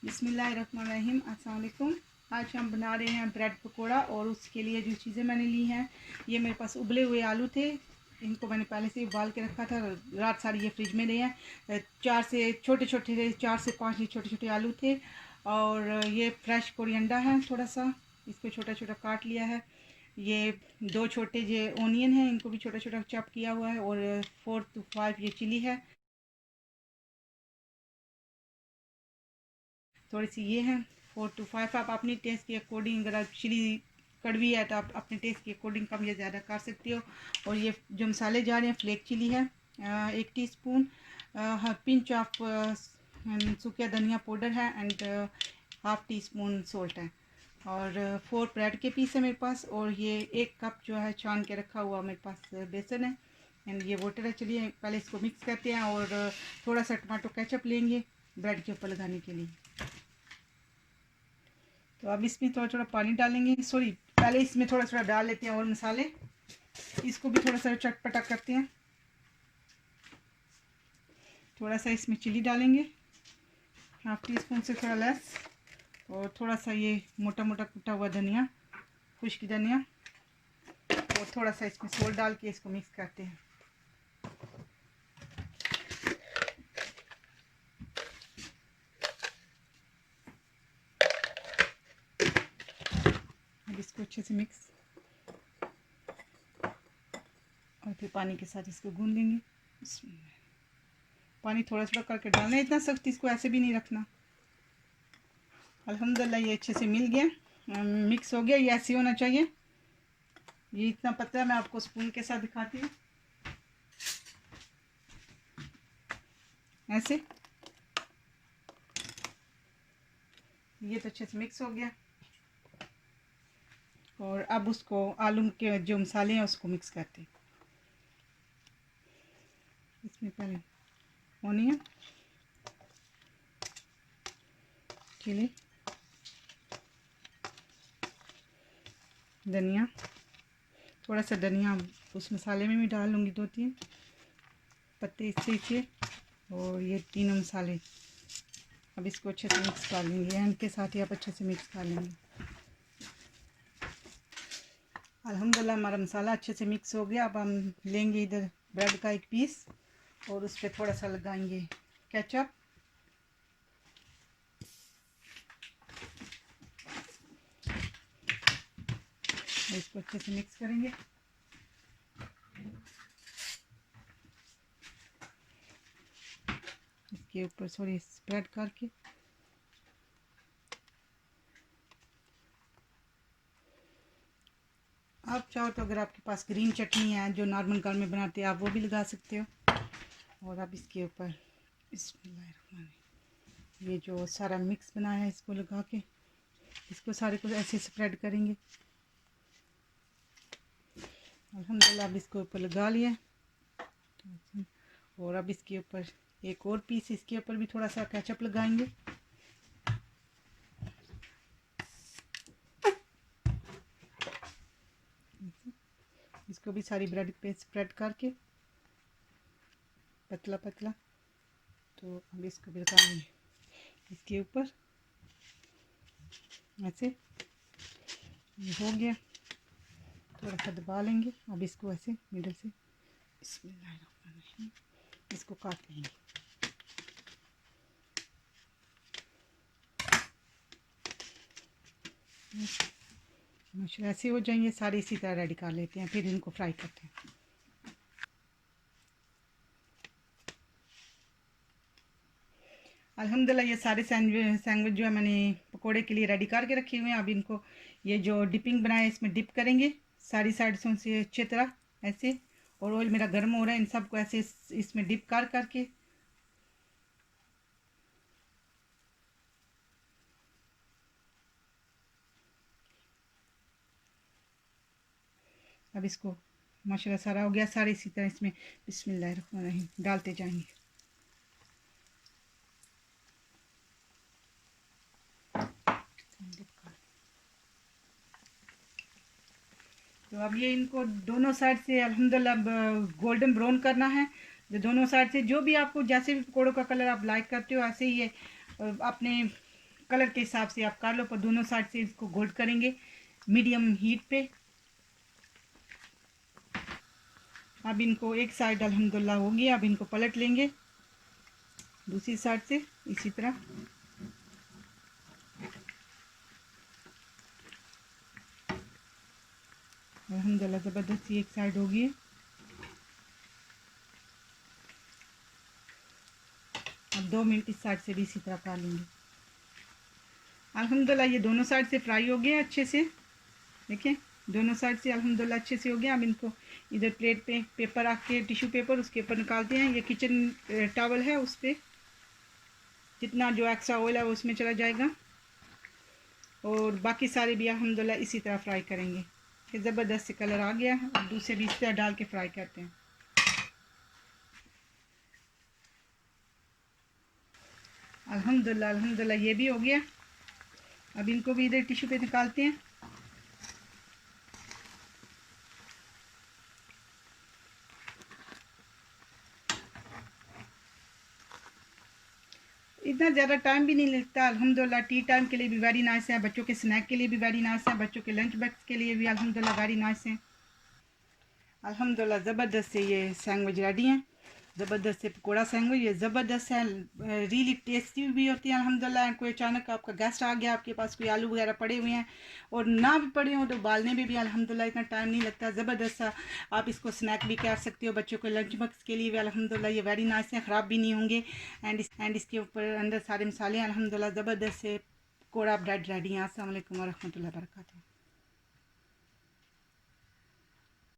बिस्मिल्लाहिर्रहमानिर्रहीम। अस्सलाम वालेकुम। आज हम बना रहे हैं ब्रेड पकोड़ा और उसके लिए जो चीज़ें मैंने ली हैं, ये मेरे पास उबले हुए आलू थे। इनको मैंने पहले से उबाल के रखा था, रात सारी ये फ्रिज में रहे हैं। 4 से छोटे छोटे 4 से 5 ये छोटे छोटे आलू थे। और ये फ्रेश कोरिएंडर है, थोड़ा सा इसको छोटा छोटा काट लिया है। ये 2 छोटे ये ओनियन हैं, इनको भी छोटा छोटा चॉप किया हुआ है। और 4 to 5 ये चिली है, थोड़ी सी ये है। 4 to 5 आप अपनी टेस्ट के अकॉर्डिंग, अगर आप चिली कड़वी है तो आप अपने टेस्ट के अकॉर्डिंग कम या ज़्यादा कर सकते हो। और ये जो मसाले जा रहे हैं, फ्लेक चिली है 1 टीस्पून, पिंच ऑफ सूखा धनिया पाउडर है, and half tea spoon salt है। और 4 ब्रेड के पीस है मेरे पास। और ये 1 कप जो है छान के रखा हुआ मेरे पास बेसन है, एंड ये वाटर है। चलिए पहले इसको मिक्स करते हैं। और थोड़ा सा टमाटो केचप लेंगे ब्रेड के ऊपर लगाने के लिए। तो अब इसमें थोड़ा थोड़ा पानी डालेंगे, सॉरी पहले इसमें थोड़ा थोड़ा डाल लेते हैं और मसाले, इसको भी थोड़ा सा चटपटा करते हैं। थोड़ा सा इसमें चिली डालेंगे, हाफ टी स्पून से थोड़ा लेस। और थोड़ा सा ये मोटा मोटा कुटा हुआ धनिया, खुश्क धनिया। और थोड़ा सा इसमें सोल्ट डाल के इसको मिक्स करते हैं। अब इसको अच्छे से मिक्स, और फिर पानी के साथ इसको गूंद लेंगे। पानी थोड़ा थोड़ा करके डालना है, इतना सख्त इसको ऐसे भी नहीं रखना। अल्हम्दुलिल्लाह ये अच्छे से मिल गया, मिक्स हो गया। ये ऐसे होना चाहिए, ये इतना पतला। मैं आपको स्पून के साथ दिखाती हूँ, ऐसे। ये तो अच्छे से मिक्स हो गया। और अब उसको आलू के जो मसाले हैं उसको मिक्स करते हैं। इसमें पहले ओनियन, चिली, धनिया, थोड़ा सा धनिया उस मसाले में भी डाल लूँगी, 2-3 पत्ते इससे। और ये तीनों मसाले अब इसको अच्छे से मिक्स कर लेंगे, एंड के साथ ही आप अच्छे से मिक्स कर लेंगे। अल्हम्दुलिल्लाह हमारा मसाला अच्छे से मिक्स हो गया। अब हम लेंगे इधर ब्रेड का 1 पीस और उस पर थोड़ा सा लगाएंगे केचप। इसको अच्छे से मिक्स करेंगे। इसके ऊपर थोड़ी स्प्रेड करके आप चाहो तो, अगर आपके पास ग्रीन चटनी है जो नॉर्मल घर में बनाते हैं, आप वो भी लगा सकते हो। और अब इसके ऊपर बिस्मिल्लाहिर्रहमानिर्रहीम ये जो सारा मिक्स बनाया है इसको लगा के इसको सारे को ऐसे स्प्रेड करेंगे। अल्हम्दुलिल्लाह अब इसको ऊपर लगा लिया। और अब इसके ऊपर एक और पीस, इसके ऊपर भी थोड़ा सा केचप लगाएंगे। इसको भी सारी ब्रेड पे स्प्रेड करके पतला पतला। तो अब इसको भी लगाएंगे इसके ऊपर ऐसे। ये हो गया, थोड़ा सा दबा लेंगे। अब इसको ऐसे मिडल से बिस्मिल्लाहिर्रहमानिर्रहीम इसको काट लेंगे। ऐसे हो जाएंगे सारे, इसी तरह रेडी कर लेते हैं, फिर इनको फ्राई करते हैं। अल्हम्दुलिल्लाह ये सारे सैंडविच जो है मैंने पकोड़े के लिए रेडी करके रखे हुए हैं। अब इनको ये जो डिपिंग बनाया है इसमें डिप करेंगे सारी साइड्सों से अच्छी तरह ऐसे। और ऑयल मेरा गर्म हो रहा है, इन सबको ऐसे इसमें डिप कर करके अब इसको माशाल्लाह सारा हो गया। सारे इसी तरह इसमें बिस्मिल्लाहिर्रहमानिर्रहीम डालते जाएंगे। तो अब ये इनको दोनों साइड से अल्हम्दुलिल्लाह गोल्डन ब्राउन करना है। जो दोनों साइड से जो भी आपको जैसे भी पकौड़ों का कलर आप लाइक करते हो, ऐसे ही ये अपने कलर के हिसाब से आप कर लो, पर दोनों साइड से इसको गोल्ड करेंगे मीडियम हीट पे। अब इनको एक साइड अल्हम्दुलिल्लाह हो गया, अब इनको पलट लेंगे दूसरी साइड से इसी तरह। अल्हम्दुलिल्लाह ज़बरदस्ती एक साइड हो गई। अब 2 मिनट इस साइड से भी इसी तरह कर लेंगे। अल्हम्दुलिल्लाह ये दोनों साइड से फ्राई हो गया अच्छे से, देखिए दोनों साइड से अल्हम्दुलिल्लाह अच्छे से हो गया। अब इनको इधर प्लेट पे पेपर रख के, टिश्यू पेपर उसके ऊपर निकालते हैं। ये किचन टॉवल है, उस पर जितना जो एक्स्ट्रा ऑयल है वो उसमें चला जाएगा। और बाकी सारे भी अल्हम्दुलिल्लाह इसी तरह फ्राई करेंगे। कि ज़बरदस्त से कलर आ गया है, और दूसरे भी इस तरह डाल के फ्राई करते हैं। अल्हम्दुलिल्लाह अल्हम्दुलिल्लाह ये भी हो गया। अब इनको भी इधर टिश्यू पे निकालते हैं। इतना ज़्यादा टाइम भी नहीं लगता अल्हम्दुलिल्लाह। टी टाइम के लिए भी वेरी नाइस है, बच्चों के स्नैक के लिए भी वेरी नाइस है, बच्चों के लंच बॉक्स के लिए भी अल्हम्दुलिल्लाह वेरी नाइस है। अल्हम्दुलिल्लाह ज़बरदस्त से ये सैंडविच रेडी हैं। ज़बरदस्त से पकौड़ा सैंडविच, ये ज़बरदस्त है, रियली टेस्टी भी होती है अल्हम्दुलिल्लाह। कोई अचानक आपका गेस्ट आ गया, आपके पास कोई आलू वगैरह पड़े हुए हैं और ना भी पड़े हों तो उबालने में भी अल्हम्दुलिल्लाह इतना टाइम नहीं लगता। ज़बरदस्त सा आप इसको स्नैक भी कर सकते हो, बच्चों के लंच बॉक्स के लिए भी अल्हम्दुलिल्लाह ये वेरी नाइस है, ख़राब भी नहीं होंगे। एंड इसके ऊपर अंदर सारे मसाले अल्हम्दुलिल्लाह ज़बरदस्त से पकौड़ा ब्रेड रेडी है। अस्सलाम वालेकुम व रहमतुल्लाहि व बरकातहू।